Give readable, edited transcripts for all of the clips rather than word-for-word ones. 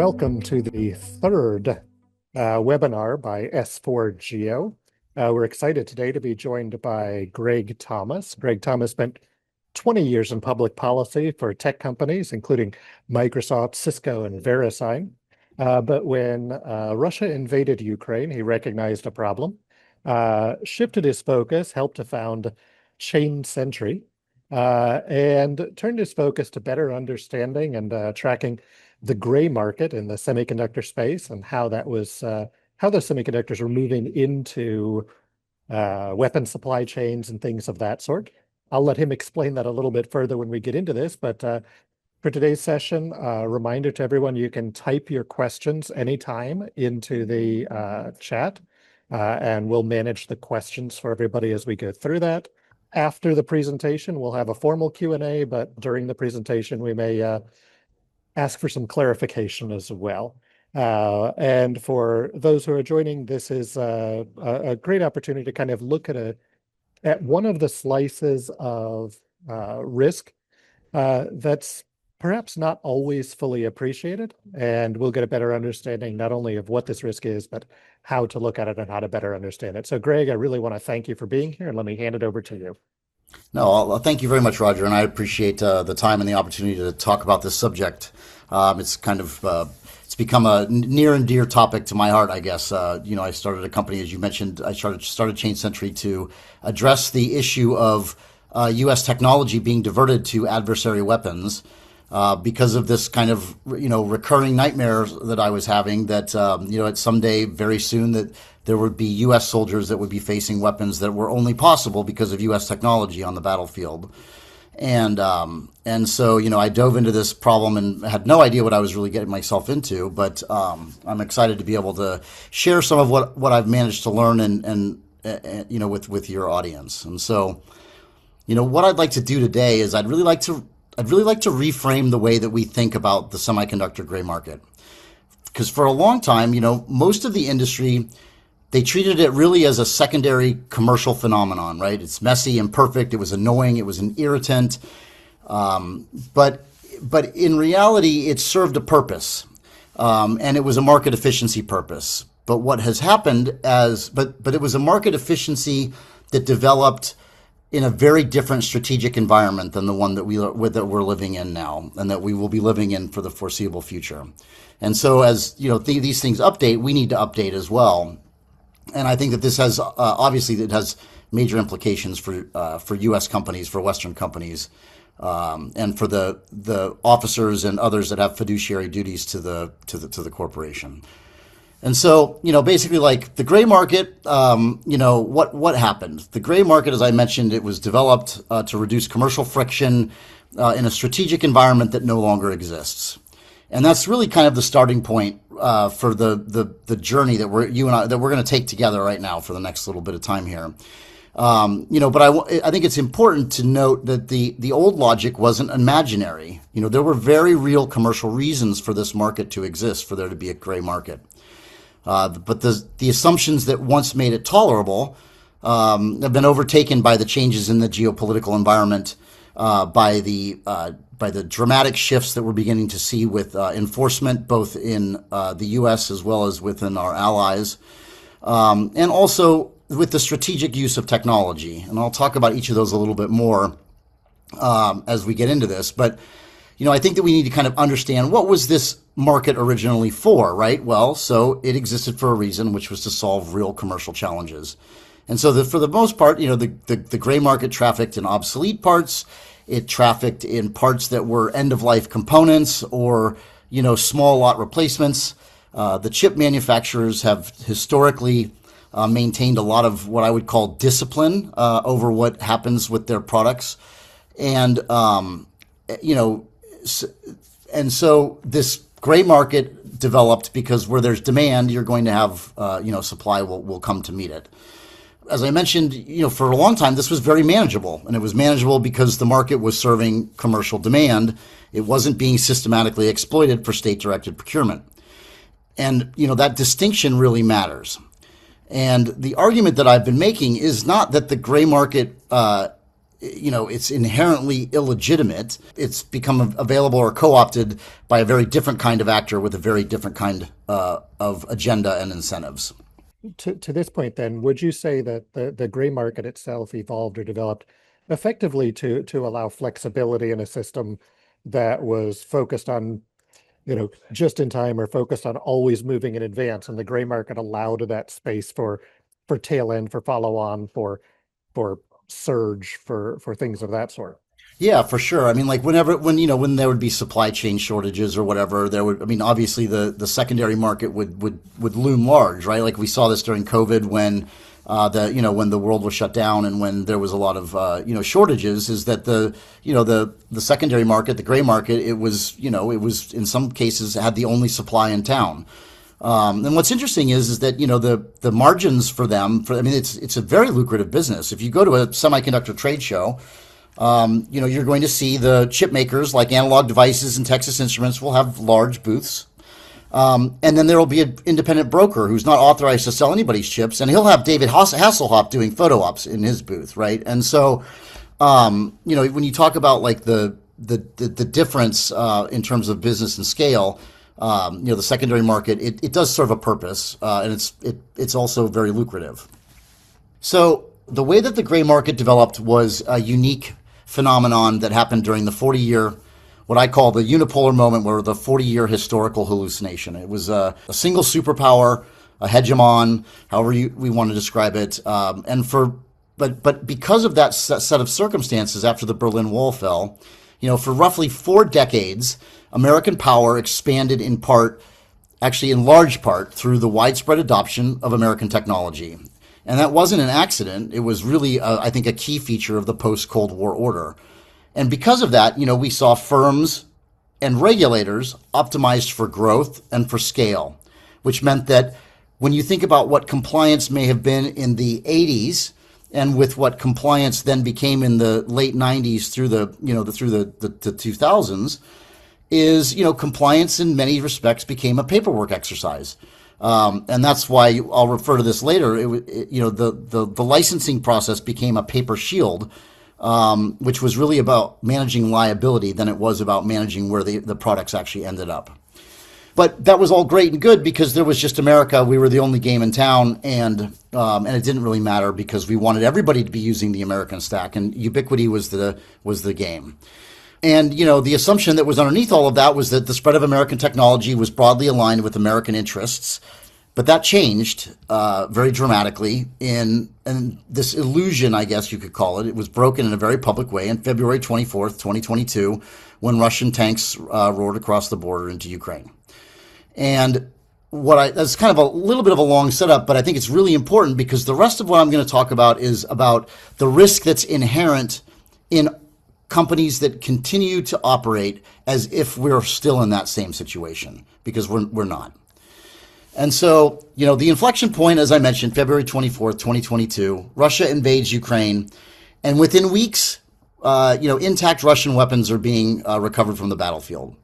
Welcome to the third webinar by S4Geo. We're excited today to be joined by Greg Thomas. Greg Thomas spent 20 years in public policy for tech companies, including Microsoft, Cisco, and VeriSign. But when Russia invaded Ukraine, he recognized a problem, shifted his focus, helped to found ChainSentry, and turned his focus to better understanding and tracking the gray market in the semiconductor space and how that was how the semiconductors were moving into weapon supply chains and things of that sort. I'll let him explain that a little bit further when we get into this, but for today's session, reminder to everyone, you can type your questions anytime into the chat, and we'll manage the questions for everybody as we go through that. After the presentation, we'll have a formal Q&A, but during the presentation, we may ask for some clarification as well. And for those who are joining, this is a great opportunity to kind of look at one of the slices of risk that's perhaps not always fully appreciated, and we'll get a better understanding not only of what this risk is, but how to look at it and how to better understand it. So Greg, I really want to thank you for being here, and let me hand it over to you. No, thank you very much, Roger, and I appreciate the time and the opportunity to talk about this subject. It's kind of it's become a near and dear topic to my heart, I guess. I started a company, as you mentioned. I started ChainSentry to address the issue of U.S. technology being diverted to adversary weapons because of this kind of recurring nightmare that I was having. That at someday, very soon, that there would be U.S. soldiers that would be facing weapons that were only possible because of U.S. technology on the battlefield. And so, I dove into this problem and had no idea what I was really getting myself into. But I'm excited to be able to share some of what I've managed to learn and with your audience. And so, what I'd like to do today is I'd really like to reframe the way that we think about the semiconductor gray market. Because for a long time, most of the industry, they treated it really as a secondary commercial phenomenon, right? It's messy, imperfect. It was annoying. It was an irritant. But in reality, it served a purpose, and it was a market efficiency purpose. But what has happened but it was a market efficiency that developed in a very different strategic environment than the one that we're living in now, and that we will be living in for the foreseeable future. And so, as these things update, we need to update as well. And I think that this has obviously it has major implications for U.S. companies, for Western companies, and for the officers and others that have fiduciary duties to the corporation. And so, basically, like the gray market, what happened? The gray market, as I mentioned, it was developed to reduce commercial friction in a strategic environment that no longer exists. And that's really kind of the starting point for the journey that we're going to take together right now for the next little bit of time here. But I think it's important to note that the old logic wasn't imaginary. There were very real commercial reasons for this market to exist, for there to be a gray market. But the assumptions that once made it tolerable have been overtaken by the changes in the geopolitical environment, by the dramatic shifts that we're beginning to see with enforcement, both in the U.S. as well as within our allies, and also with the strategic use of technology. And I'll talk about each of those a little bit more as we get into this. But I think that we need to kind of understand, what was this market originally for, right? Well, so it existed for a reason, which was to solve real commercial challenges. And so for the most part, the gray market trafficked in obsolete parts. It trafficked in parts that were end-of-life components or, small lot replacements. The chip manufacturers have historically maintained a lot of what I would call discipline over what happens with their products. And, and so this gray market developed because where there's demand, you're going to have, supply will come to meet it. As I mentioned, for a long time, this was very manageable, and it was manageable because the market was serving commercial demand. It wasn't being systematically exploited for state-directed procurement. And, that distinction really matters. And the argument that I've been making is not that the gray market it's inherently illegitimate. It's become available or co-opted by a very different kind of actor with a very different kind of agenda and incentives. To this point, then, would you say that the gray market itself evolved or developed effectively to allow flexibility in a system that was focused on, just in time or focused on always moving in advance, and the gray market allowed that space for tail end, for follow on, for surge, for things of that sort? Yeah, for sure. I mean, like when there would be supply chain shortages or whatever, obviously the secondary market would loom large, right? Like we saw this during COVID when when the world was shut down and when there was a lot of shortages, is that the secondary market, the gray market, it was in some cases had the only supply in town. And what's interesting is that the margins for them, it's a very lucrative business. If you go to a semiconductor trade show, you're going to see the chip makers like Analog Devices and Texas Instruments will have large booths. And then there will be an independent broker who's not authorized to sell anybody's chips, and he'll have David Hasselhoff doing photo ops in his booth, right? And so, when you talk about like the difference in terms of business and scale, the secondary market, it does serve a purpose, and it's also very lucrative. So the way that the gray market developed was a unique phenomenon that happened during the 40-year, what I call the unipolar moment, where the 40-year historical hallucination. It was a single superpower, a hegemon, however we want to describe it, but because of that set of circumstances after the Berlin Wall fell, for roughly 4 decades, American power expanded in large part, through the widespread adoption of American technology. And that wasn't an accident. It was really, I think, a key feature of the post-Cold War order. And because of that, we saw firms and regulators optimized for growth and for scale, which meant that when you think about what compliance may have been in the 80s and with what compliance then became in the late 90s through the 2000s, is, compliance in many respects became a paperwork exercise. And that's why I'll refer to this later. The licensing process became a paper shield, which was really about managing liability than it was about managing where the products actually ended up. But that was all great and good because there was just America. We were the only game in town, and it didn't really matter because we wanted everybody to be using the American stack, and ubiquity was the game. And, the assumption that was underneath all of that was that the spread of American technology was broadly aligned with American interests. But that changed very dramatically and this illusion, I guess you could call it. It was broken in a very public way on February 24th, 2022, when Russian tanks roared across the border into Ukraine. And that's kind of a little bit of a long setup, but I think it's really important because the rest of what I'm going to talk about is about the risk that's inherent in companies that continue to operate as if we're still in that same situation, because we're not. And so, the inflection point, as I mentioned, February 24th, 2022, Russia invades Ukraine, and within weeks, intact Russian weapons are being recovered from the battlefield.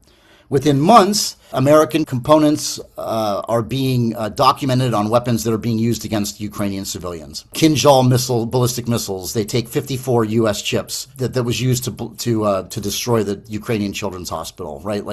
Within months, American components are being documented on weapons that are being used against Ukrainian civilians. Kinzhal ballistic missiles. They take 54 U.S. chips that was used to destroy the Ukrainian Children's Hospital. Right,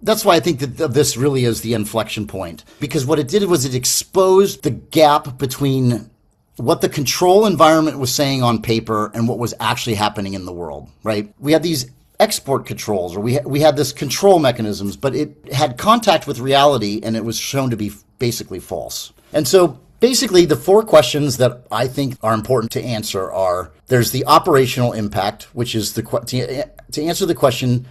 That's why I think that this really is the inflection point, because what it did was it exposed the gap between what the control environment was saying on paper and what was actually happening in the world. Right, we had these export controls, or we had this control mechanisms, but it had contact with reality, and it was shown to be basically false. And so basically the 4 questions that I think are important to answer are, there's the operational impact, which is to answer the question,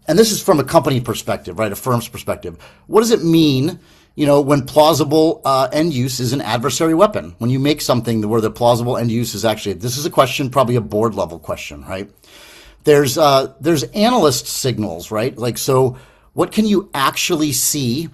and this is from a company perspective, right, a firm's perspective. What does it mean, when plausible end use is an adversary weapon? When you make something where the plausible end use is actually, this is a question, probably a board level question, right? There's analyst signals, right? So what can you actually see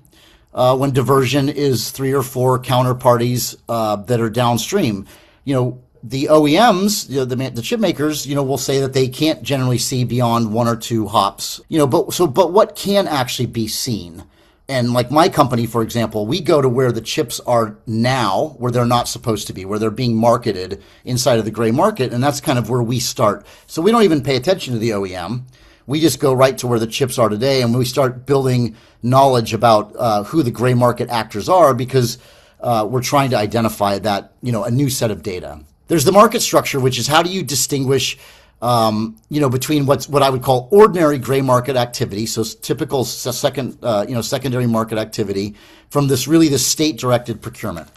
when diversion is 3 or 4 counterparties that are downstream? The OEMs, the chip makers, will say that they can't generally see beyond 1 or 2 hops. But what can actually be seen? And like my company, for example, we go to where the chips are now, where they're not supposed to be, where they're being marketed inside of the gray market. And that's kind of where we start. So we don't even pay attention to the OEM. We just go right to where the chips are today. And we start building knowledge about who the gray market actors are, because we're trying to identify that, a new set of data. There's the market structure, which is how do you distinguish between what I would call ordinary gray market activity, so typical secondary market activity, from this state-directed procurement,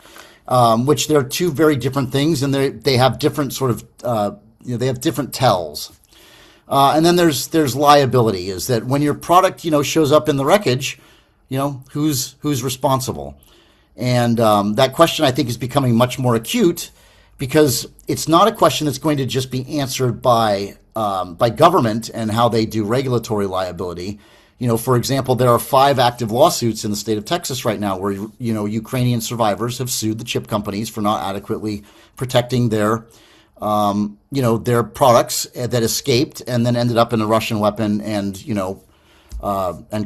which they're two very different things, and they have different sort of they have different tells. And then there's liability, is that when your product shows up in the wreckage, who's responsible, and that question I think is becoming much more acute, because it's not a question that's going to just be answered by government and how they do regulatory liability. For example, there are 5 active lawsuits in the state of Texas right now where Ukrainian survivors have sued the chip companies for not adequately protecting their their products that escaped and then ended up in a Russian weapon and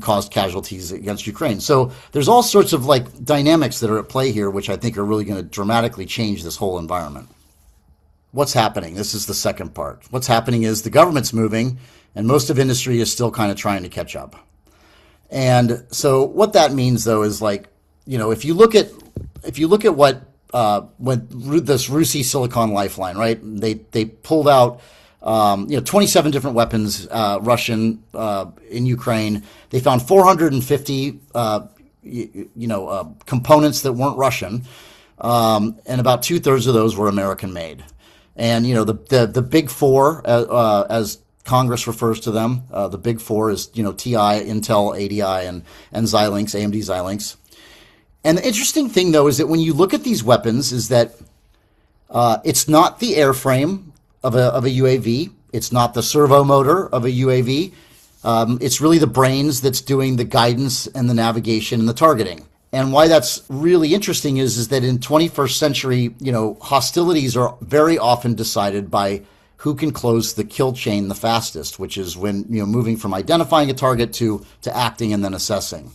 caused casualties against Ukraine. So there's all sorts of dynamics that are at play here, which I think are really going to dramatically change this whole environment. What's happening? This is the second part. What's happening is the government's moving, and most of industry is still kind of trying to catch up. And so what that means, though, is if you look at what this RUSI Silicon Lifeline, right? They pulled out 27 different weapons, Russian, in Ukraine. They found 450, components that weren't Russian, and about 2/3 of those were American made. And the big four, as Congress refers to them, the big four is TI, Intel, ADI, and Xilinx, AMD Xilinx. And the interesting thing, though, is that when you look at these weapons, is that it's not the airframe of a UAV. It's not the servo motor of a UAV. It's really the brains that's doing the guidance and the navigation and the targeting. And why that's really interesting is that in 21st century, hostilities are very often decided by who can close the kill chain the fastest, which is when, moving from identifying a target to acting and then assessing.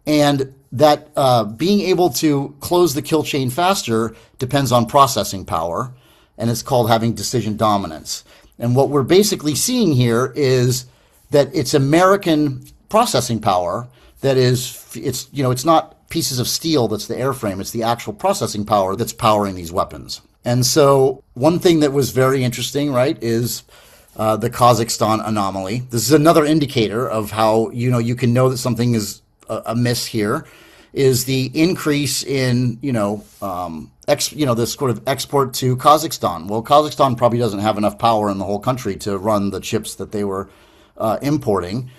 And that being able to close the kill chain faster depends on processing power, and it's called having decision dominance. And what we're basically seeing here is that it's American processing power that it's not pieces of steel that's the airframe, it's the actual processing power that's powering these weapons. And so one thing that was very interesting, right, is the Kazakhstan anomaly. This is another indicator of how, you can know that something is amiss here, is the increase in, this sort of export to Kazakhstan. Well, Kazakhstan probably doesn't have enough power in the whole country to run the chips that they were importing.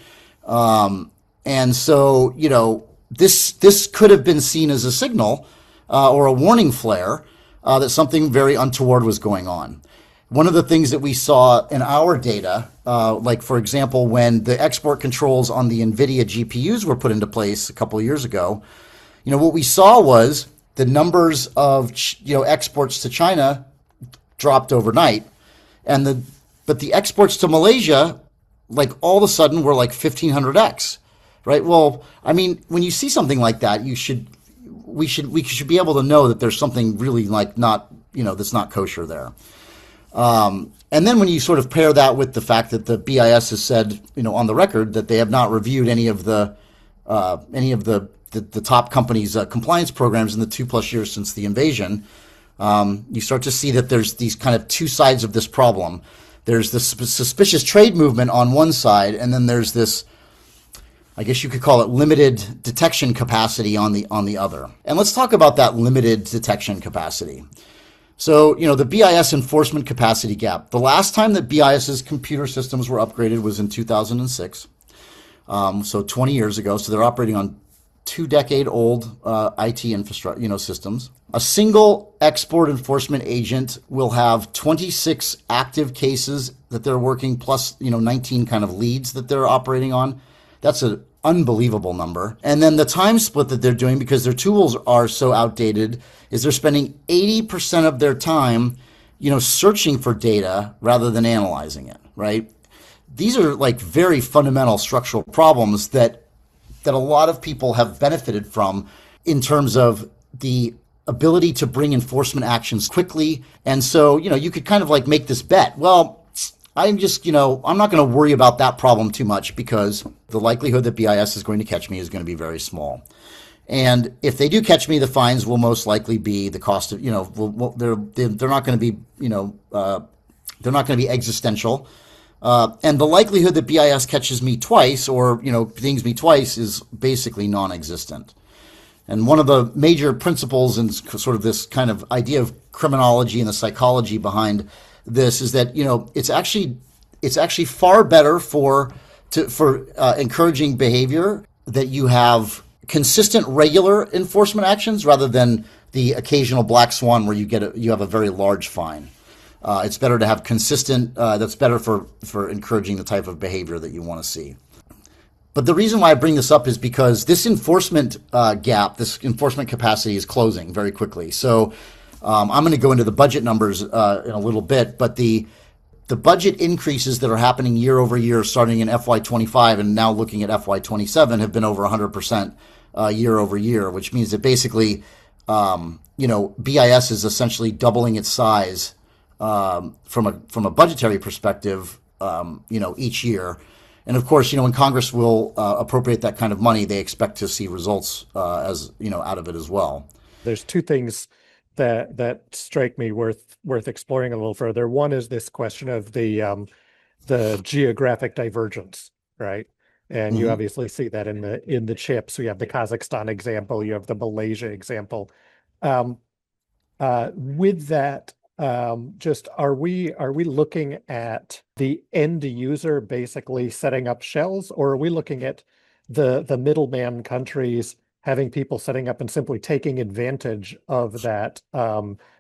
And so, this could have been seen as a signal or a warning flare that something very untoward was going on. One of the things that we saw in our data, for example, when the export controls on the NVIDIA GPUs were put into place a couple of years ago, what we saw was the numbers of exports to China dropped overnight, but the exports to Malaysia, all of a sudden, were 1,500x, right? Well, I mean, when you see something like that, we should be able to know that there's something really not that's not kosher there. And then when you sort of pair that with the fact that the BIS has said, on the record that they have not reviewed any of the top companies' compliance programs in the 2+ years since the invasion, you start to see that there's these kind of two sides of this problem. There's the suspicious trade movement on one side, and then there's this, I guess you could call it, limited detection capacity on the other. And let's talk about that limited detection capacity. So, the BIS enforcement capacity gap. The last time that BIS's computer systems were upgraded was in 2006. So 20 years ago. So they're operating on 2-decade-old IT infrastructure, systems. A single export enforcement agent will have 26 active cases that they're working, plus 19 kind of leads that they're operating on. That's an unbelievable number. And then the time split that they're doing, because their tools are so outdated, is they're spending 80% of their time, searching for data rather than analyzing it, right? These are very fundamental structural problems that that a lot of people have benefited from in terms of the ability to bring enforcement actions quickly. And so, you could kind of like make this bet. Well, I'm just, I'm not going to worry about that problem too much because the likelihood that BIS is going to catch me is going to be very small. And if they do catch me, the fines will most likely be the cost of, they're not going to be, they're not going to be existential. And the likelihood that BIS catches me twice or, dings me twice is basically non-existent. And one of the major principles in sort of this kind of idea of criminology and the psychology behind this is that, it's actually far better for encouraging behavior that you have consistent regular enforcement actions rather than the occasional black swan where you have a very large fine. It's better to have consistent, that's better for encouraging the type of behavior that you want to see. But the reason why I bring this up is because this enforcement gap, this enforcement capacity is closing very quickly. So I'm going to go into the budget numbers in a little bit, but the budget increases that are happening year over year starting in FY25 and now looking at FY27 have been over 100% year over year, which means that basically, BIS is essentially doubling its size from a budgetary perspective, each year. And of course, when Congress will appropriate that kind of money, they expect to see results out of it as well. There's two things that strike me worth exploring a little further. One is this question of the geographic divergence, right? And you obviously see that in the chips. We have the Kazakhstan example, you have the Malaysia example. With that, just are we looking at the end user basically setting up shells, or are we looking at the middleman countries having people setting up and simply taking advantage of that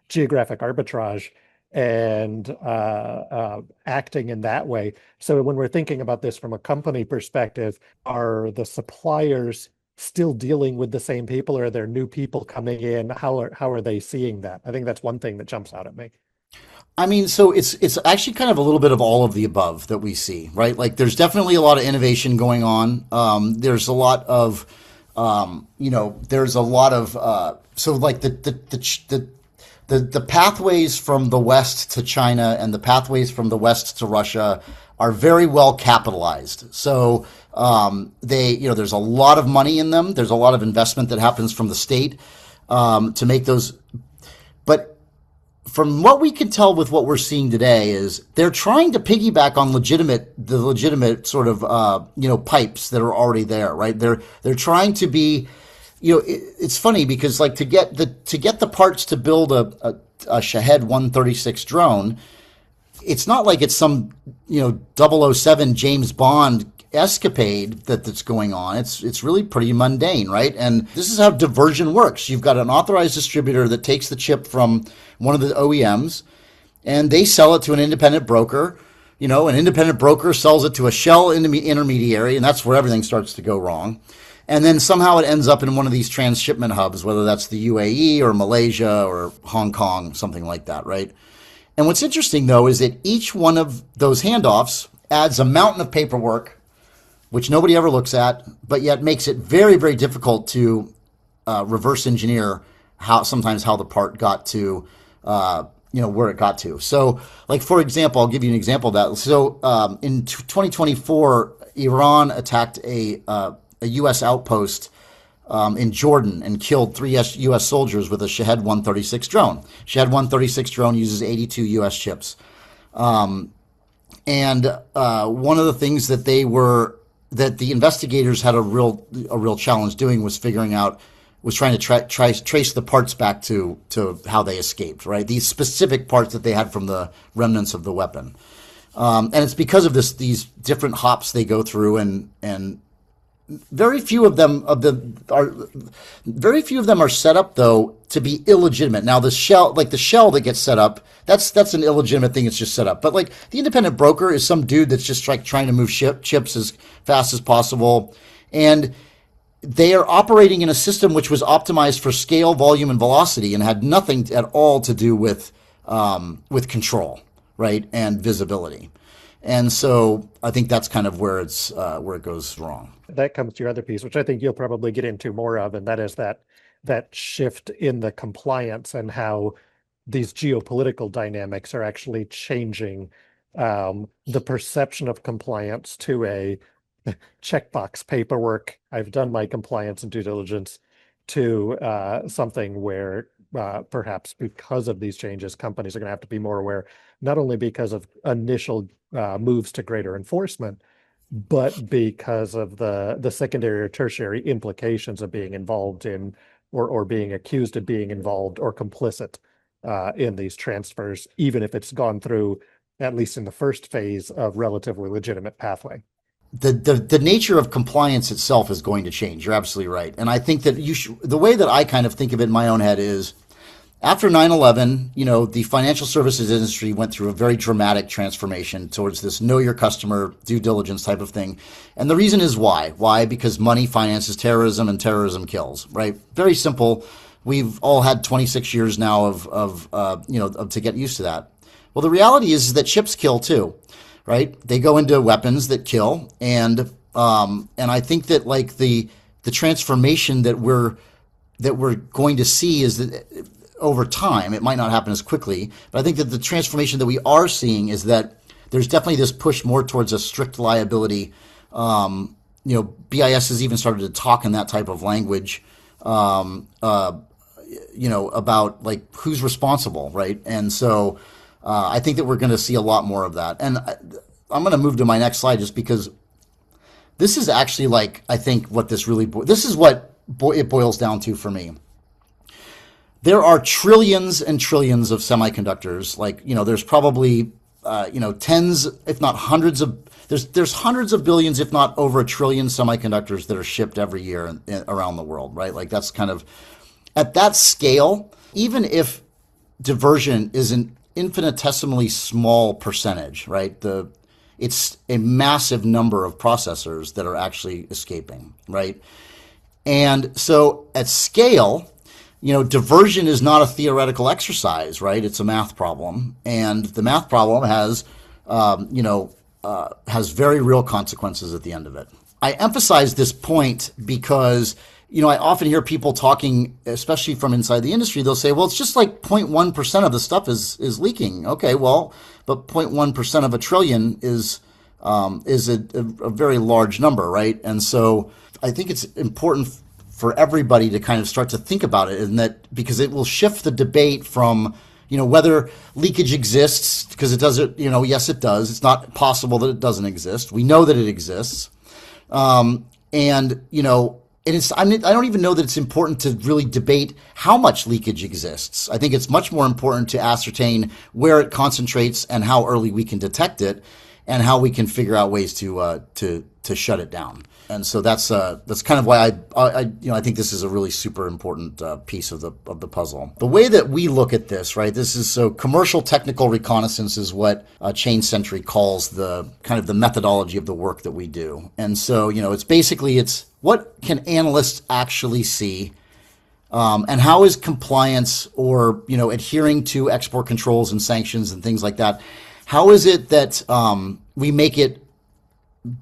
geographic arbitrage and acting in that way? So when we're thinking about this from a company perspective, are the suppliers still dealing with the same people, or are there new people coming in? How are they seeing that? I think that's one thing that jumps out at me. I mean, so it's actually kind of a little bit of all of the above that we see, right? Like there's definitely a lot of innovation going on. There's a lot of, so like the pathways from the West to China and the pathways from the West to Russia are very well capitalized. So there's a lot of money in them. There's a lot of investment that happens from the state to make those. But from what we can tell with what we're seeing today is they're trying to piggyback on the legitimate sort of pipes that are already there, right? They're trying to be, it's funny because like to get the parts to build a Shahed 136 drone, it's not like it's some 007 James Bond escapade that's going on. It's really pretty mundane, right? And this is how diversion works. You've got an authorized distributor that takes the chip from one of the OEMs and they sell it to an independent broker. An independent broker sells it to a shell intermediary, and that's where everything starts to go wrong. And then somehow it ends up in one of these transshipment hubs, whether that's the UAE or Malaysia or Hong Kong, something like that, right? And what's interesting, though, is that each one of those handoffs adds a mountain of paperwork, which nobody ever looks at, but yet makes it very, very difficult to reverse engineer how the part got to, where it got to. So, like, for example, I'll give you an example of that. So in 2024, Iran attacked a U.S. outpost in Jordan and killed 3 U.S. soldiers with a Shahed 136 drone. Shahed 136 drone uses 82 U.S. chips. And one of the things that the investigators had a real challenge doing was trying to trace the parts back to how they escaped, right? These specific parts that they had from the remnants of the weapon. And it's because of these different hops they go through, and very few of them are set up though to be illegitimate. Now the shell that gets set up, that's an illegitimate thing. It's just set up. But like the independent broker is some dude that's just like trying to move chips as fast as possible, and they are operating in a system which was optimized for scale, volume, and velocity, and had nothing at all to do with control, right, and visibility. And so I think that's kind of where where it goes wrong. That comes to your other piece, which I think you'll probably get into more of, and that is that shift in the compliance and how these geopolitical dynamics are actually changing the perception of compliance to a checkbox paperwork. I've done my compliance and due diligence to something where perhaps because of these changes, companies are going to have to be more aware, not only because of initial moves to greater enforcement, but because of the secondary or tertiary implications of being involved in or being accused of being involved or complicit in these transfers, even if it's gone through, at least in the first phase, of relatively legitimate pathway. The nature of compliance itself is going to change. You're absolutely right. And I think that the way that I kind of think of it in my own head is after 9/11, the financial services industry went through a very dramatic transformation towards this know your customer due diligence type of thing. And the reason is why? Why? Because money finances terrorism and terrorism kills, right? Very simple. We've all had 26 years now to get used to that. Well, the reality is that chips kill too. Right? They go into weapons that kill, and I think that like the transformation that we're going to see is that over time, it might not happen as quickly, but I think that the transformation that we are seeing is that there's definitely this push more towards a strict liability. BIS has even started to talk in that type of language, about like who's responsible, right? And so. I think that we're going to see a lot more of that. And I'm going to move to my next slide just because this is actually like, I think what this is what it boils down to for me. There are trillions and trillions of semiconductors. Like, there's probably, tens, if not hundreds there's hundreds of billions, if not over a trillion semiconductors that are shipped every year around the world, right? Like that's kind of, at that scale, even if diversion isn't infinitesimally small percentage, right? It's a massive number of processors that are actually escaping, right? And so at scale, diversion is not a theoretical exercise, right? It's a math problem, and the math problem has very real consequences at the end of it. I emphasize this point because I often hear people talking, especially from inside the industry, they'll say, well, it's just like 0.1% of the stuff is leaking. Okay, well, but 0.1% of a trillion is a very large number, right? And so I think it's important for everybody to kind of start to think about it, and that because it will shift the debate from, whether leakage exists, because it does it, yes, it does. It's not possible that it doesn't exist. We know that it exists. And I don't even know that it's important to really debate how much leakage exists. I think it's much more important to ascertain where it concentrates and how early we can detect it, and how we can figure out ways to shut it down. And so that's kind of why I think this is a really super important piece of the puzzle. The way that we look at this, right? This is so commercial technical reconnaissance is what ChainSentry calls the kind of the methodology of the work that we do. And so it's what can analysts actually see, and how is compliance or adhering to export controls and sanctions and things like that? How is it that we make it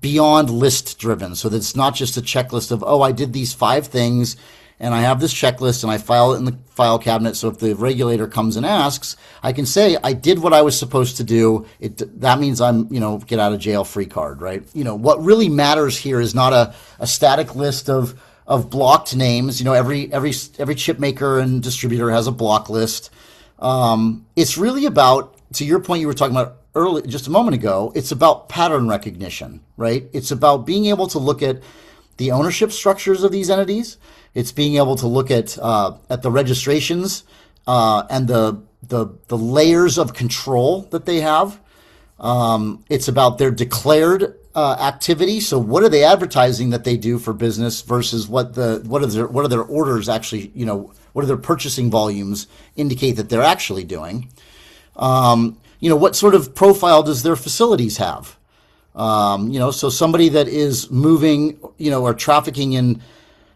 beyond list driven, so that it's not just a checklist of, I did these 5 things and I have this checklist and I file it in the file cabinet, so if the regulator comes and asks, I can say I did what I was supposed to do. That means I'm get out of jail free card, right? What really matters here is not a static list of blocked names. Every chip maker and distributor has a block list. It's really about, to your point you were talking about early, just a moment ago, it's about pattern recognition, right? It's about being able to look at the ownership structures of these entities. It's being able to look at the registrations and the layers of control that they have. It's about their declared activity. So what are they advertising that they do for business versus what are their orders actually, what are their purchasing volumes indicate that they're actually doing? What sort of profile does their facilities have? So somebody that is moving, or trafficking in,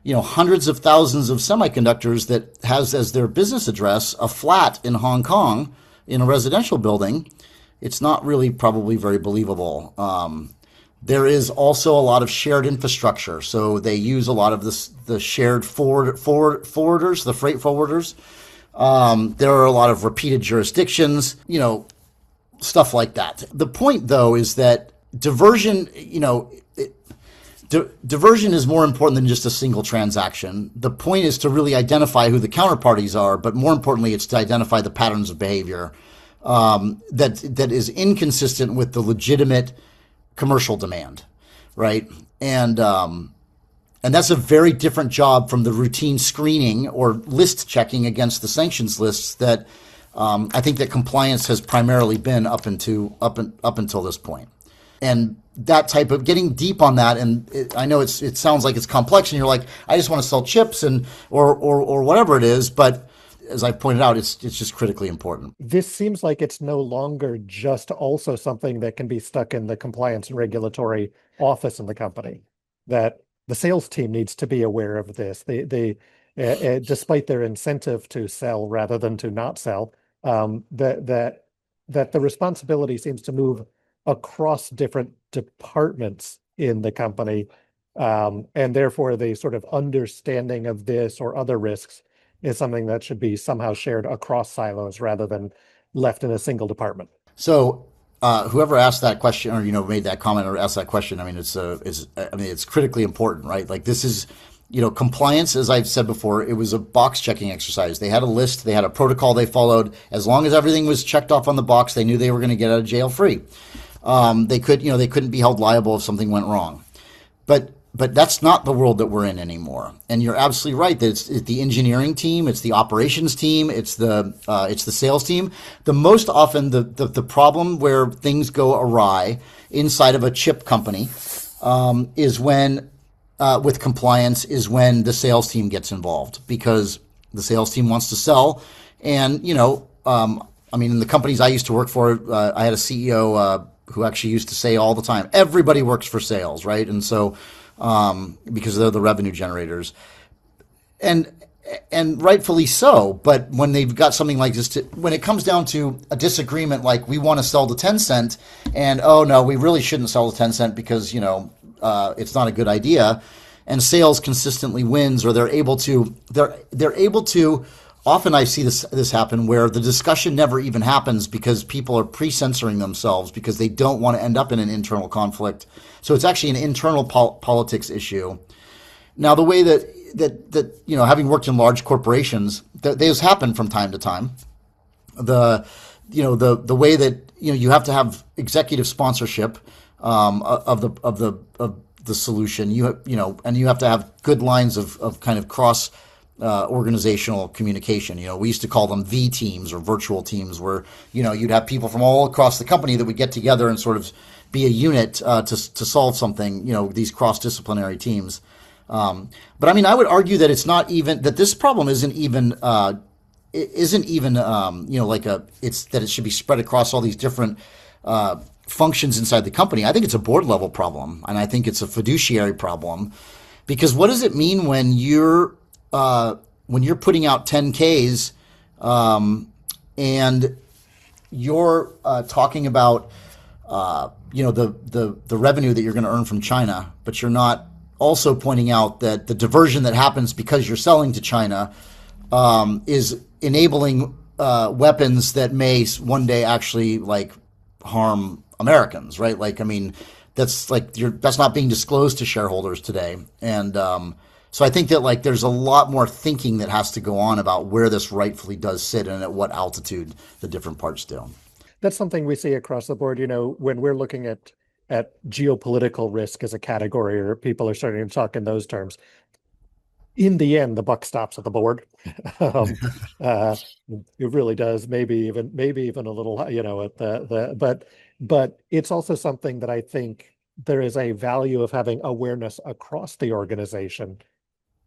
hundreds of thousands of semiconductors that has as their business address a flat in Hong Kong in a residential building, it's not really probably very believable. There is also a lot of shared infrastructure, so they use a lot of the shared forwarders, the freight forwarders. There are a lot of repeated jurisdictions, stuff like that. The point, though, is that diversion, diversion is more important than just a single transaction. The point is to really identify who the counterparties are, but more importantly, it's to identify the patterns of behavior that is inconsistent with the legitimate commercial demand, right? And that's a very different job from the routine screening or list checking against the sanctions lists that I think that compliance has primarily been up until this point. And that type of getting deep on that, and I know it sounds like it's complex, and you're like, I just want to sell chips and or whatever it is, but as I pointed out, it's just critically important. This seems like it's no longer just also something that can be stuck in the compliance and regulatory office in the company, that the sales team needs to be aware of this. Despite their incentive to sell rather than to not sell, that the responsibility seems to move across different departments in the company, and therefore the sort of understanding of this or other risks is something that should be somehow shared across silos rather than left in a single department. So whoever asked that question or made that comment or asked that question, I mean it's critically important, right? Like this is compliance, as I've said before, it was a box checking exercise. They had a list, they had a protocol they followed. As long as everything was checked off on the box, they knew they were going to get out of jail free. They couldn't be held liable if something went wrong. But that's not the world that we're in anymore. And you're absolutely right that it's the engineering team, it's the operations team, it's the sales team. The most often the problem where things go awry inside of a chip company is when with compliance is when the sales team gets involved, because the sales team wants to sell. And I mean, in the companies I used to work for, I had a CEO who actually used to say all the time, everybody works for sales, right? And so because they're the revenue generators, and rightfully so. But when they've got something like this, when it comes down to a disagreement, like we want to sell to Tencent, and oh no, we really shouldn't sell to Tencent because it's not a good idea, and sales consistently wins, or they're able to. Often I see this happen where the discussion never even happens because people are pre-censoring themselves because they don't want to end up in an internal conflict. So it's actually an internal politics issue. Now, the way that having worked in large corporations, those happen from time to time. The way that you have to have executive sponsorship of the solution. And you have to have good lines of kind of cross organizational communication. We used to call them V teams or virtual teams, where you'd have people from all across the company that would get together and sort of be a unit to solve something. These cross-disciplinary teams. But I mean, I would argue that it's not even that this problem isn't even it's that it should be spread across all these different functions inside the company. I think it's a board level problem, and I think it's a fiduciary problem, because what does it mean when you're putting out 10Ks and you're talking about the revenue that you're going to earn from China, but you're not also pointing out that the diversion that happens because you're selling to China is enabling weapons that may one day actually harm Americans, right? I mean, that's not being disclosed to shareholders today, and so I think that there's a lot more thinking that has to go on about where this rightfully does sit and at what altitude the different parts do. That's something we see across the board. When we're looking at geopolitical risk as a category, or people are starting to talk in those terms, in the end, the buck stops at the board. It really does. Maybe even a little, at but it's also something that I think there is a value of having awareness across the organization,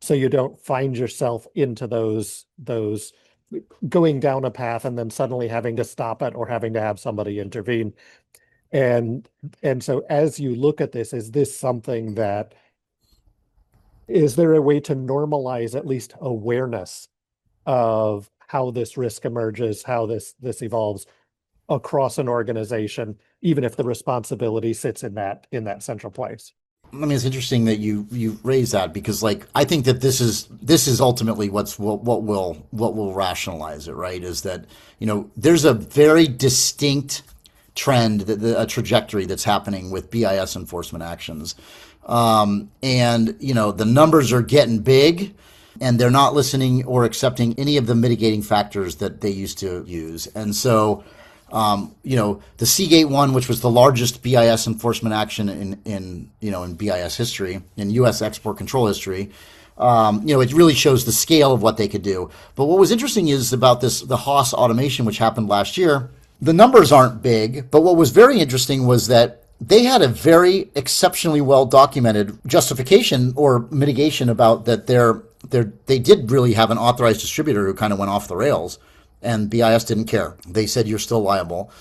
so you don't find yourself into those going down a path and then suddenly having to stop it or having to have somebody intervene. And so as you look at this, is there a way to normalize at least awareness of how this risk emerges, how this evolves, across an organization, even if the responsibility sits in that central place. I mean, it's interesting that you raise that because, like, I think that this is ultimately what will rationalize it, right? Is that there's a very distinct trend, a trajectory that's happening with BIS enforcement actions, and the numbers are getting big, and they're not listening or accepting any of the mitigating factors that they used to use, and so. The Seagate one, which was the largest BIS enforcement action in BIS history, in U.S. export control history, it really shows the scale of what they could do. But what was interesting is about the Haas automation, which happened last year. The numbers aren't big, but what was very interesting was that they had a very exceptionally well documented justification or mitigation about that they did really have an authorized distributor who kind of went off the rails. And BIS didn't care. They said you're still liable,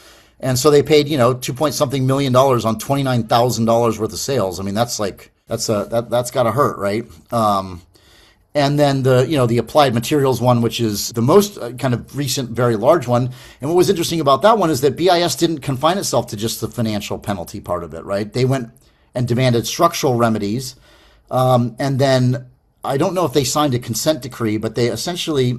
and so they paid $2 million on $29,000 worth of sales. I mean that's got to hurt, right? And then the applied materials one, which is the most kind of recent, very large one. And what was interesting about that one is that BIS didn't confine itself to just the financial penalty part of it, right? They went and demanded structural remedies, and then I don't know if they signed a consent decree, but they essentially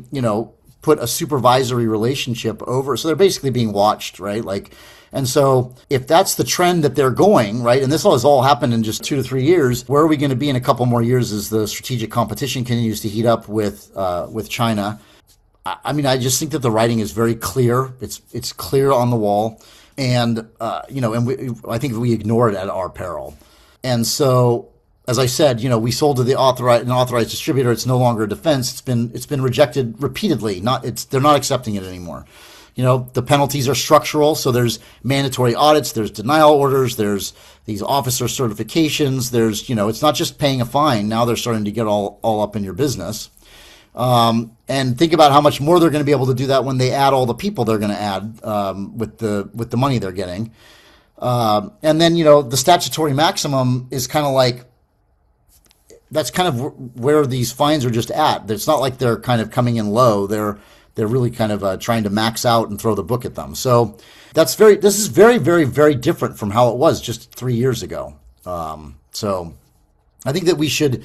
put a supervisory relationship over. So they're basically being watched, right? And so if that's the trend that they're going, right, and this has all happened in just 2 to 3 years, where are we going to be in a couple more years as the strategic competition continues to heat up with China? I mean, I just think that the writing is very clear. It's clear on the wall, and I think we ignore it at our peril. And so, as I said, we sold to an authorized distributor. It's no longer a defense. It's been rejected repeatedly. They're not accepting it anymore. The penalties are structural. So there's mandatory audits. There's denial orders. There's these officer certifications. There's it's not just paying a fine. Now they're starting to get all up in your business. And think about how much more they're going to be able to do that when they add all the people they're going to add with the money they're getting. And then the statutory maximum is kind of like. That's kind of where these fines are just at. It's not like they're kind of coming in low. They're really kind of trying to max out and throw the book at them. So this is very, very, very different from how it was just 3 years ago. So I think that we should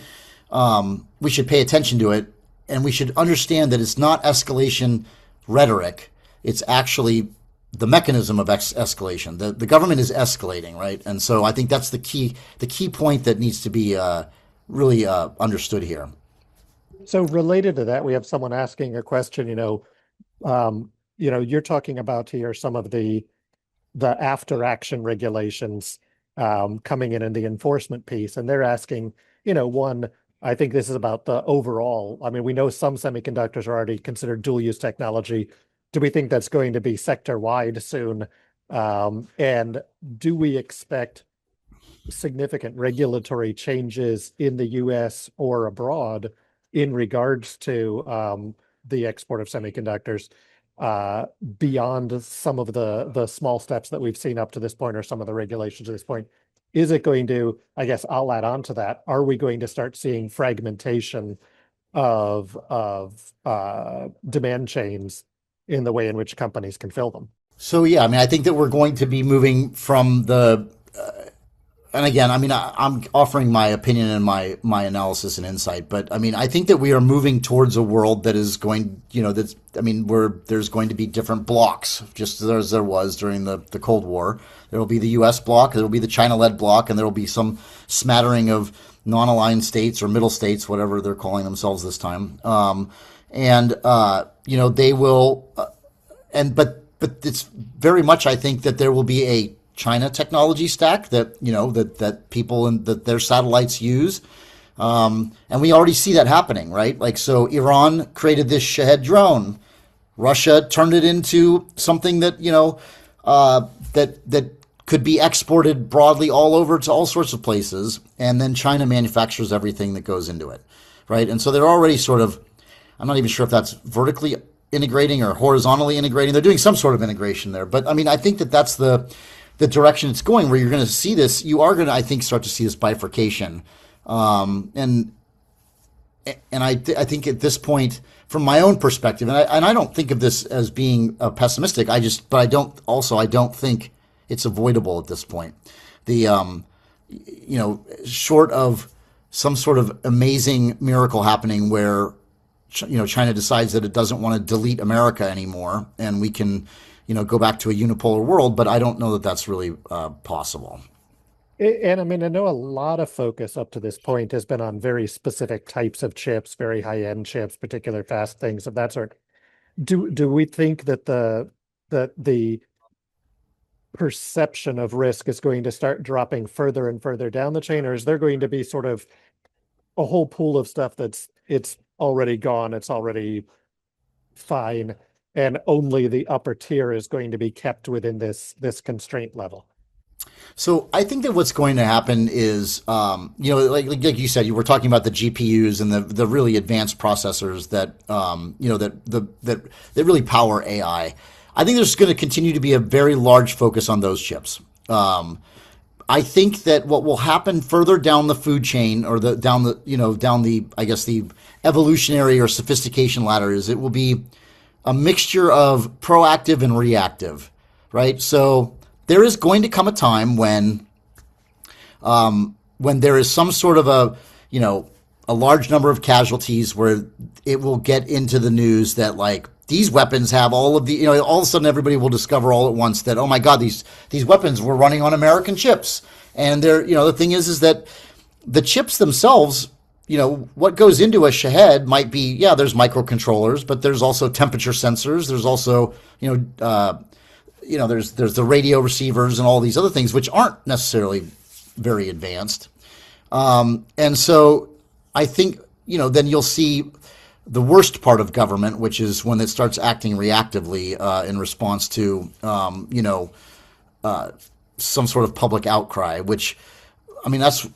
pay attention to it, and we should understand that it's not escalation rhetoric. It's actually the mechanism of escalation. The government is escalating, right? And so I think that's the key point that needs to be really understood here. So related to that, we have someone asking a question. You're talking about here some of the after action regulations coming in the enforcement piece, and they're asking, one. I think this is about the overall. I mean, we know some semiconductors are already considered dual use technology. Do we think that's going to be sector wide soon? And do we expect significant regulatory changes in the U.S. or abroad in regards to the export of semiconductors beyond some of the small steps that we've seen up to this point, or some of the regulations at this point? Is it going to, I guess I'll add on to that, are we going to start seeing fragmentation of demand chains in the way in which companies can fill them? So yeah, I mean, I think that we're going to be moving from and again, I mean, I'm offering my opinion and my analysis and insight, but I mean, I think that we are moving towards a world that is going, where there's going to be different blocks, just as there was during the Cold War. There will be the U.S. bloc, there will be the China-led bloc, and there will be some smattering of non-aligned states or middle states, whatever they're calling themselves this time. They will, but it's very much, I think, that there will be a China technology stack that that people and that their satellites use, and we already see that happening, right? Like, so Iran created this Shahed drone, Russia turned it into something that that could be exported broadly all over to all sorts of places, and then China manufactures everything that goes into it, right? And so they're already sort of, I'm not even sure if that's vertically integrating or horizontally integrating. They're doing some sort of integration there, but I mean, I think that that's the direction it's going, where you're going to see this. You are going to, I think, start to see this bifurcation, and I think at this point, from my own perspective, and I don't think of this as being pessimistic. But I don't think it's avoidable at this point. The short of some sort of amazing miracle happening where China decides that it doesn't want to delete America anymore, and we can go back to a unipolar world. But I don't know that that's really possible. And I mean, I know a lot of focus up to this point has been on very specific types of chips, very high-end chips, particular fast things of that sort. Do we think that the perception of risk is going to start dropping further and further down the chain, or is there going to be sort of a whole pool of stuff it's already gone, it's already fine, and only the upper tier is going to be kept within this constraint level? So I think that what's going to happen is, like you said, you were talking about the GPUs and the really advanced processors that, that really power AI. I think there's going to continue to be a very large focus on those chips. I think that what will happen further down the food chain, or down the I guess the evolutionary or sophistication ladder, is it will be a mixture of proactive and reactive, right? So there is going to come a time when there is some sort of a large number of casualties where it will get into the news that, like, these weapons have all of the, all of a sudden everybody will discover all at once that, oh my God, these weapons were running on American chips. And the thing is that the chips themselves, what goes into a Shahed might be, yeah, there's microcontrollers, but there's also temperature sensors. There's also, there's the radio receivers and all these other things, which aren't necessarily very advanced. And so I think, then you'll see the worst part of government, which is when it starts acting reactively in response to, some sort of public outcry, which, I mean, that's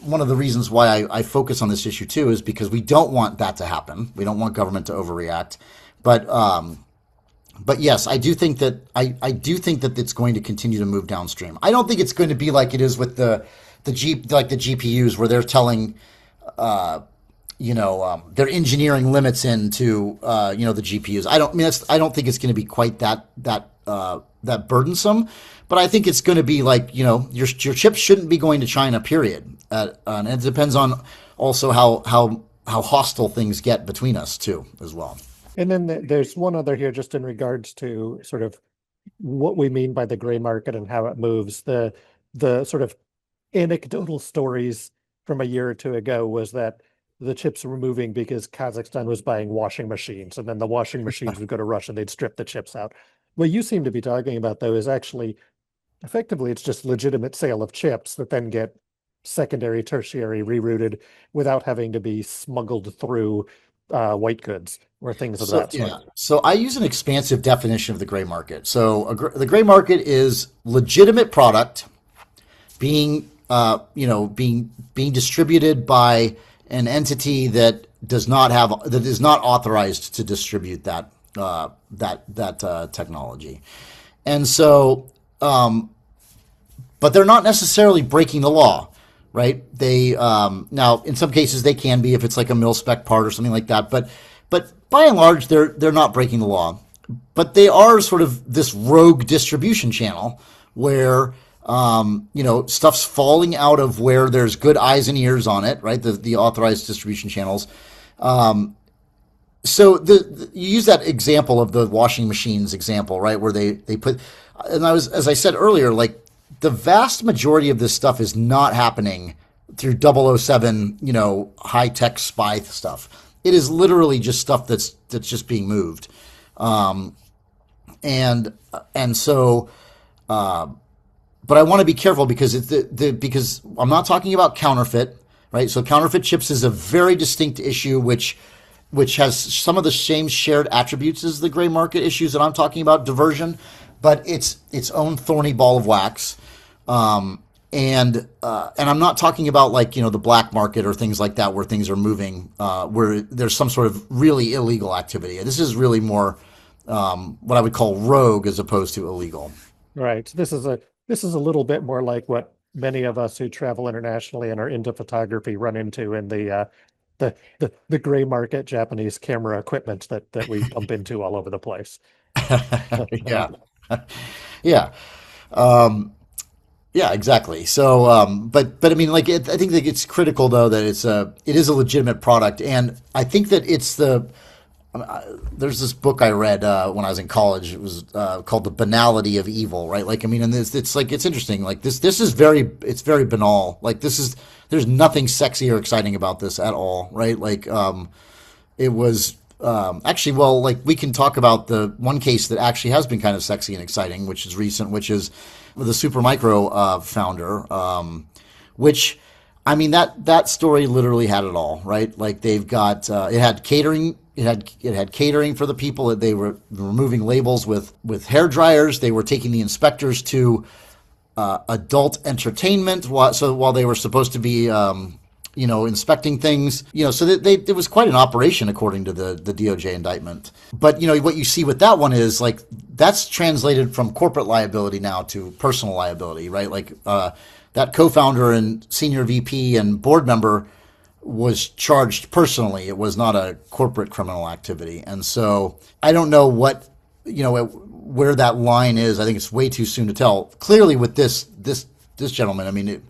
one of the reasons why I focus on this issue too, is because we don't want that to happen. We don't want government to overreact. But yes, I do think that it's going to continue to move downstream. I don't think it's going to be like it is with the GPUs, where they're telling, they're engineering limits into the GPUs. I don't think it's going to be quite that burdensome, but I think it's going to be like, your chips shouldn't be going to China, period. And it depends on also how hostile things get between us too, as well. And then there's one other here, just in regards to sort of what we mean by the gray market and how it moves. The sort of anecdotal stories from a year or two ago was that the chips were moving because Kazakhstan was buying washing machines, and then the washing machines would go to Russia, they'd strip the chips out. What you seem to be talking about, though, is actually effectively it's just legitimate sale of chips that then get secondary, tertiary rerouted without having to be smuggled through white goods or things of that sort. Yeah. So I use an expansive definition of the gray market. So the gray market is legitimate product being distributed by an entity that is not authorized to distribute that technology. And so, but they're not necessarily breaking the law, right? They now in some cases they can be, if it's like a mil spec part or something like that. But by and large, they're not breaking the law. But they are sort of this rogue distribution channel where stuff's falling out of where there's good eyes and ears on it, right? The authorized distribution channels. So you use that example of the washing machines example, right? Where they put, and as I said earlier, like, the vast majority of this stuff is not happening through 007, high tech spy stuff. It is literally just stuff that's just being moved. And so, but I want to be careful because because I'm not talking about counterfeit, right? So counterfeit chips is a very distinct issue, which has some of the same shared attributes as the gray market issues that I'm talking about, diversion, but it's its own thorny ball of wax. And I'm not talking about, like, the black market or things like that, where things are moving, where there's some sort of really illegal activity. This is really more what I would call rogue as opposed to illegal. Right. This is a little bit more like what many of us who travel internationally and are into photography run into in the the gray market Japanese camera equipment that we bump into all over the place. Yeah. Yeah. Um, yeah, exactly. So, but I mean, like, I think that it's critical though that it is a legitimate product, and I think that there's this book I read when I was in college. It was called The Banality of Evil, right? Like, I mean, and it's like it's interesting. Like this is it's very banal. Like there's nothing sexy or exciting about this at all, right? Like it was actually, well, like we can talk about the one case that actually has been kind of sexy and exciting, which is recent, which is the Supermicro founder, which. I mean that story literally had it all, right? Like they've got it had catering, it had catering for the people. They were removing labels with hair dryers. They were taking the inspectors to adult entertainment while they were supposed to be inspecting things. So it was quite an operation according to the DOJ indictment. But what you see with that one is like that's translated from corporate liability now to personal liability, right? Like that co-founder and senior VP and board member was charged personally. It was not a corporate criminal activity. And so I don't know where that line is. I think it's way too soon to tell. Clearly with this gentleman, I mean,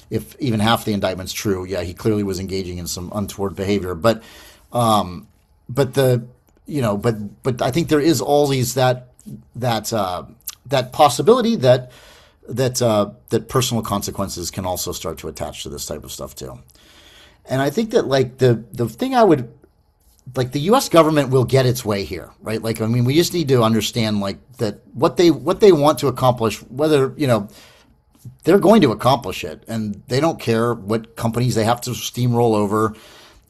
if even half the indictment's true, yeah, he clearly was engaging in some untoward behavior. But I think there is always that possibility that personal consequences can also start to attach to this type of stuff too. And I think that like the thing like the U.S. government will get its way here, right? Like, I mean, we just need to understand like that what they want to accomplish, whether, they're going to accomplish it, and they don't care what companies they have to steamroll over.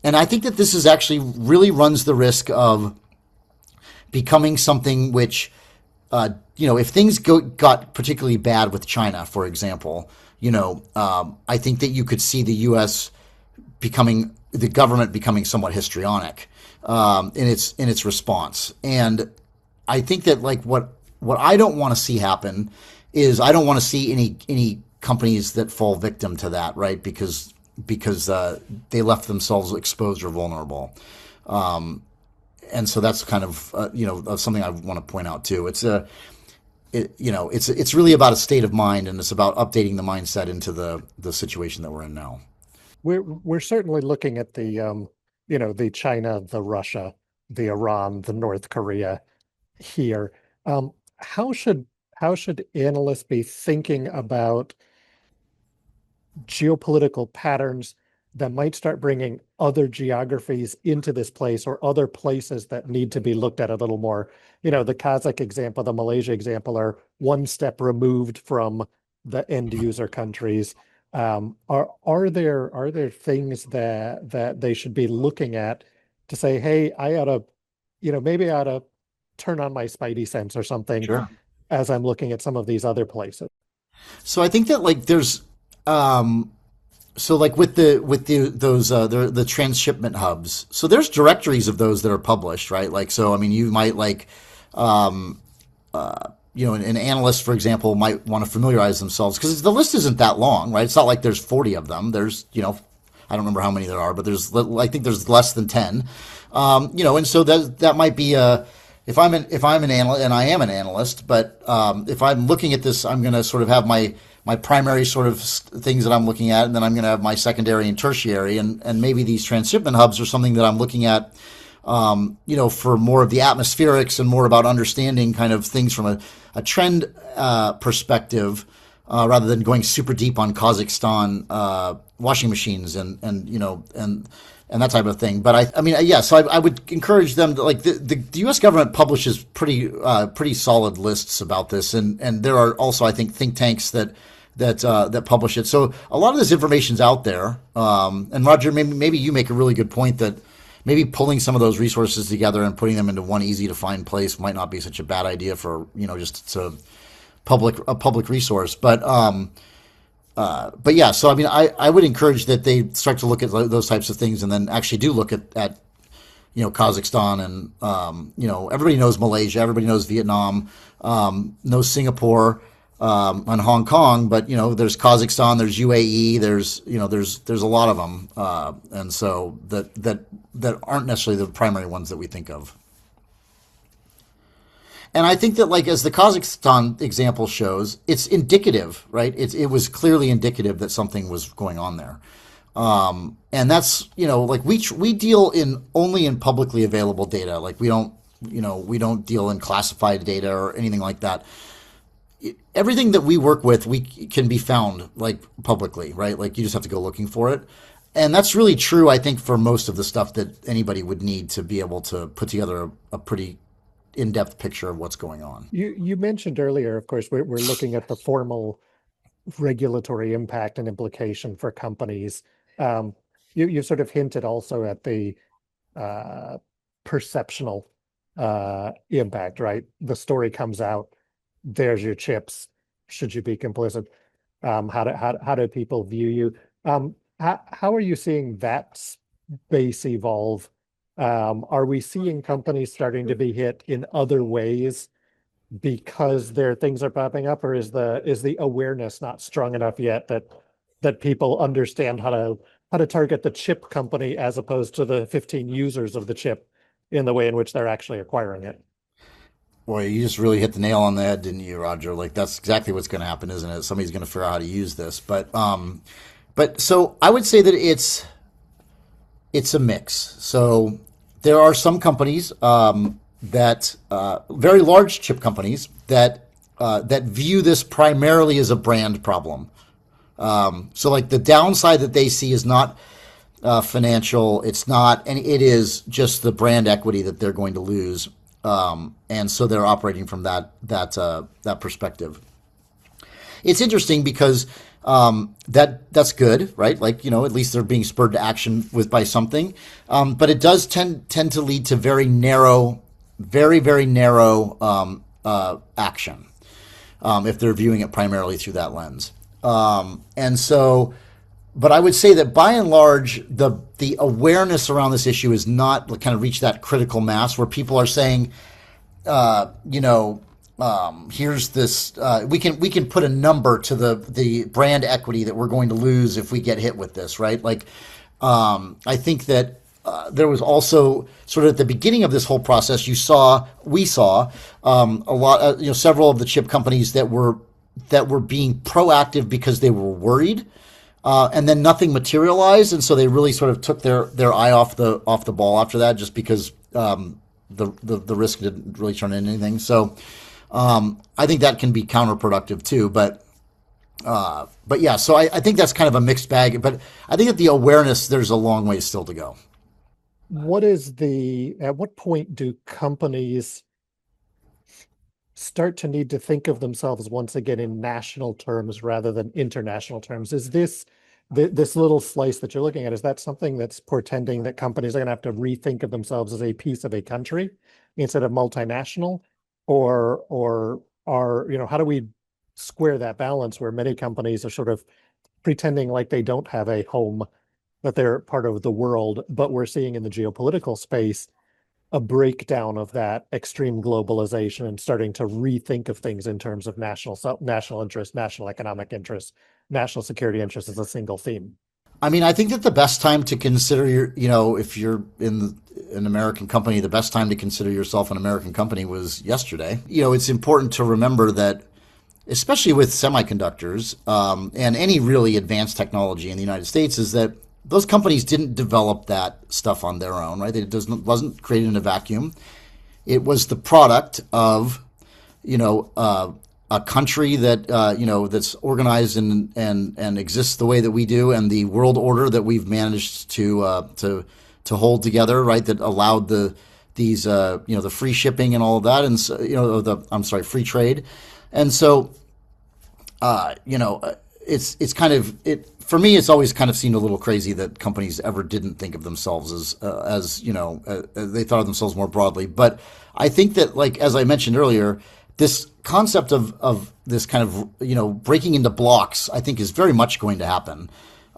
And I think that this is actually really runs the risk of becoming something which, if things got particularly bad with China, for example, I think that you could see the government becoming somewhat histrionic in its response. And I think that like what I don't want to see happen is I don't want to see any companies that fall victim to that, right? Because they left themselves exposed or vulnerable. And so that's kind of something I want to point out too. It's really about a state of mind, and it's about updating the mindset into the situation that we're in now. We're certainly looking at the China, the Russia, the Iran, the North Korea here. How should analysts be thinking about geopolitical patterns that might start bringing other geographies into this place, or other places that need to be looked at a little more? The Kazakh example, the Malaysia example are one step removed from the end user countries. Are there things that they should be looking at to say, hey, maybe I ought to turn on my spidey sense or something, Sure. as I'm looking at some of these other places? So I think that like there's so like with the transshipment hubs. So there's directories of those that are published, right? Like, so I mean, you might like an analyst, for example, might want to familiarize themselves, because the list isn't that long, right? It's not like there's 40 of them. There's I don't remember how many there are, but I think there's less than 10. And so that might be if I'm an analyst, and I am an analyst, but if I'm looking at this, I'm going to sort of have my primary sort of things that I'm looking at, and then I'm going to have my secondary and tertiary, and maybe these transshipment hubs are something that I'm looking at, for more of the atmospherics and more about understanding kind of things from a trend perspective, rather than going super deep on Kazakhstan washing machines and that type of thing. But so I would encourage them to, like, the U.S. government publishes pretty solid lists about this, and there are also, I think, think tanks that publish it. So a lot of this information's out there. And Roger, maybe you make a really good point that maybe pulling some of those resources together and putting them into one easy to find place might not be such a bad idea for just a public resource. But yeah, so I mean, I would encourage that they start to look at those types of things, and then actually do look at Kazakhstan, and everybody knows Malaysia, everybody knows Vietnam, knows Singapore. on Hong Kong, but there's Kazakhstan, there's UAE, there's a lot of them, and so that aren't necessarily the primary ones that we think of. And I think that, like, as the Kazakhstan example shows, it's indicative, right? It was clearly indicative that something was going on there. And that's, like we deal only in publicly available data. Like we don't deal in classified data or anything like that. Everything that we work with, we can be found like publicly, right? Like you just have to go looking for it. And that's really true, I think, for most of the stuff that anybody would need to be able to put together a pretty in-depth picture of what's going on. You mentioned earlier, of course, we're looking at the formal regulatory impact and implication for companies. You sort of hinted also at the perceptional impact, right? The story comes out, there's your chips. Should you be complicit? How do people view you? How are you seeing that space evolve? Are we seeing companies starting to be hit in other ways because their things are popping up, or is the awareness not strong enough yet that people understand how to target the chip company as opposed to the 15 users of the chip in the way in which they're actually acquiring it? Boy, you just really hit the nail on the head, didn't you, Roger? Like that's exactly what's going to happen, isn't it? Somebody's going to figure out how to use this. But so I would say that it's a mix. So there are some companies that very large chip companies that view this primarily as a brand problem. So like the downside that they see is not financial. It's not, and it is just the brand equity that they're going to lose. And so they're operating from that perspective. It's interesting because that's good, right? Like, at least they're being spurred to action by something. But it does tend to lead to very narrow, very narrow action if they're viewing it primarily through that lens. And so, but I would say that by and large, the awareness around this issue is not kind of reached that critical mass where people are saying, here's this, we can put a number to the brand equity that we're going to lose if we get hit with this, right? Like, I think that there was also sort of at the beginning of this whole process, we saw a lot, several of the chip companies that were being proactive because they were worried, and then nothing materialized, and so they really sort of took their eye off the ball after that, just because the risk didn't really turn into anything. So I think that can be counterproductive too. But yeah, so I think that's kind of a mixed bag. But I think that the awareness, there's a long way still to go. At what point do companies start to need to think of themselves once again in national terms rather than international terms? Is this little slice that you're looking at, is that something that's portending that companies are going to have to rethink of themselves as a piece of a country instead of multinational? Or how do we square that balance where many companies are sort of pretending like they don't have a home, that they're part of the world, but we're seeing in the geopolitical space a breakdown of that extreme globalization and starting to rethink of things in terms of national interest, national economic interest, national security interest as a single theme? I mean, I think that the best time to consider if you're in an American company, the best time to consider yourself an American company was yesterday. It's important to remember that, especially with semiconductors and any really advanced technology in the United States, is that those companies didn't develop that stuff on their own, right? It wasn't created in a vacuum. It was the product of, a country that that's organized and exists the way that we do, and the world order that we've managed to hold together, right? That allowed the free shipping and all of that, and so, free trade, and so it's kind of it. For me, it's always kind of seemed a little crazy that companies ever didn't think of themselves as they thought of themselves more broadly. But I think that, like, as I mentioned earlier, this concept of this kind of, breaking into blocks, I think is very much going to happen.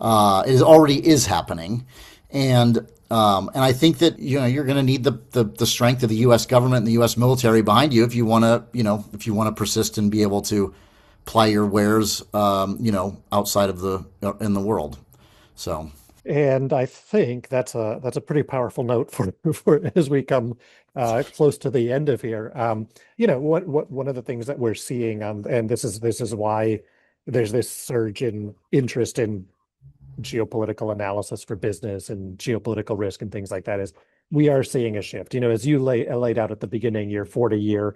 It already is happening. And I think that, you're going to need the strength of the U.S. government and the U.S. military behind you if you want to persist and be able to ply your wares, outside of in the world. So. And I think that's a pretty powerful note for for as we come close to the end of here. What one of the things that we're seeing and this is why there's this surge in interest in geopolitical analysis for business and geopolitical risk and things like that is we are seeing a shift. As you laid out at the beginning, your 40-year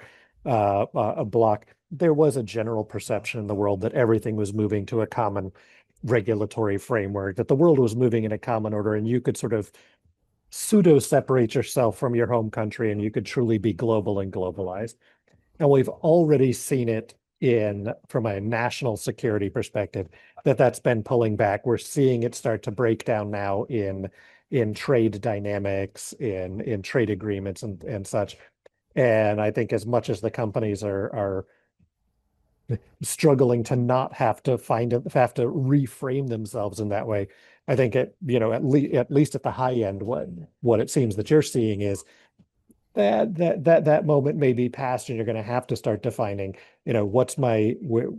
block, there was a general perception in the world that everything was moving to a common regulatory framework, that the world was moving in a common order, and you could sort of pseudo separate yourself from your home country and you could truly be global and globalized. And we've already seen it from a national security perspective that's been pulling back. We're seeing it start to break down now in trade dynamics, in trade agreements and such. And I think as much as the companies are struggling to not have to reframe themselves in that way, I think at least at the high end, what it seems that you're seeing is that moment may be past, and you're going to have to start defining, what's my where,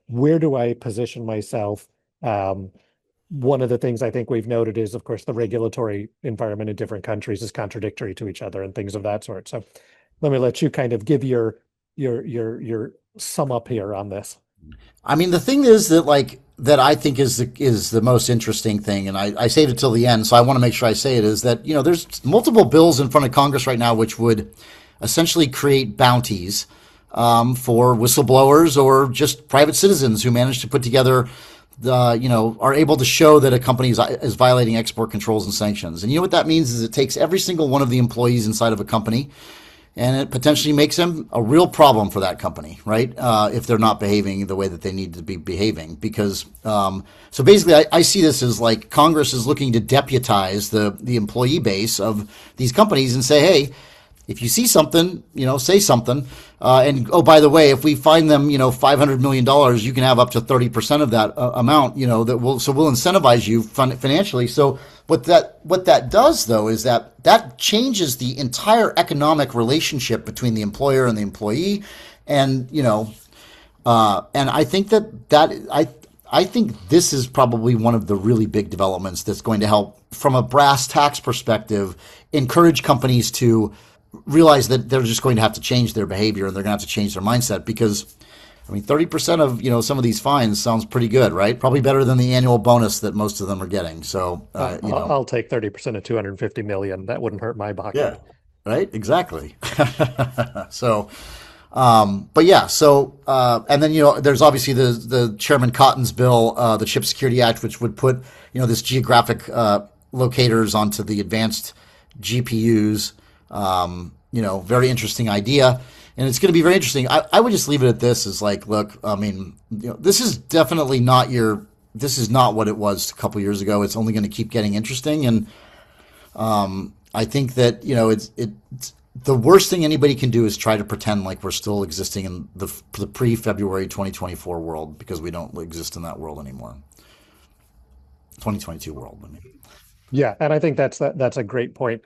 where do I position myself? One of the things I think we've noted is, of course, the regulatory environment in different countries is contradictory to each other and things of that sort. So let me let you kind of give your sum up here on this. I mean, the thing is that that I think is the most interesting thing, and I saved it till the end, so I want to make sure I say it, is that there's multiple bills in front of Congress right now which would essentially create bounties for whistleblowers or just private citizens who manage to put together are able to show that a company is violating export controls and sanctions. And you know what that means is it takes every single one of the employees inside of a company, and it potentially makes them a real problem for that company, right? If they're not behaving the way that they need to be behaving. Because, so basically, I see this as like Congress is looking to deputize the employee base of these companies and say, hey, if you see something, say something. And oh, by the way, if we find them, $500 million, you can have up to 30% of that amount, we'll incentivize you financially. So what that does, though, is that changes the entire economic relationship between the employer and the employee. And, and I think I think this is probably one of the really big developments that's going to help, from a brass tacks perspective, encourage companies to realize that they're just going to have to change their behavior and they're going to have to change their mindset. Because, I mean, 30% of some of these fines sounds pretty good, right? Probably better than the annual bonus that most of them are getting. So I'll take 30% of 250 million. That wouldn't hurt my yeah, pocket. right, exactly. So but yeah, so and then there's obviously the Chairman Cotton's bill, the Chip Security Act, which would put this geographic locators onto the advanced GPUs. Very interesting idea, and it's going to be very interesting. I would just leave it at this: is like, look, I mean, this is definitely not this is not what it was a couple years ago. It's only going to keep getting interesting, and I think that it's the worst thing anybody can do is try to pretend like we're still existing in the pre-February 2024 world, because we don't exist in that world anymore. 2022 world, I mean. Yeah, and I think that's a great point.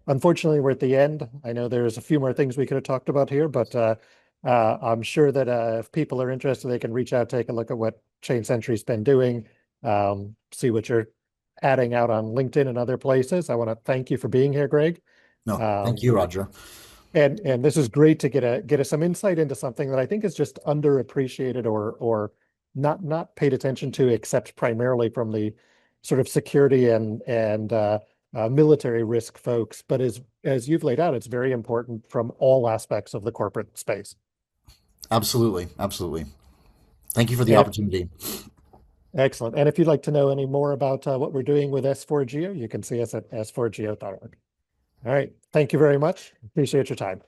Unfortunately, we're at the end. I know there's a few more things we could have talked about here, but I'm sure that if people are interested, they can reach out, take a look at what ChainSentry's been doing, see what you're adding out on LinkedIn and other places. I want to thank you for being here, Greg. No, thank you, Roger. And this is great to get some insight into something that I think is just underappreciated or not paid attention to, except primarily from the sort of security and military risk folks. But as you've laid out, it's very important from all aspects of the corporate space. Absolutely, absolutely. Thank you for the And opportunity. excellent. And if you'd like to know any more about what we're doing with S4Geo, you can see us at s4geo.org. All right. Thank you very much. Appreciate your time.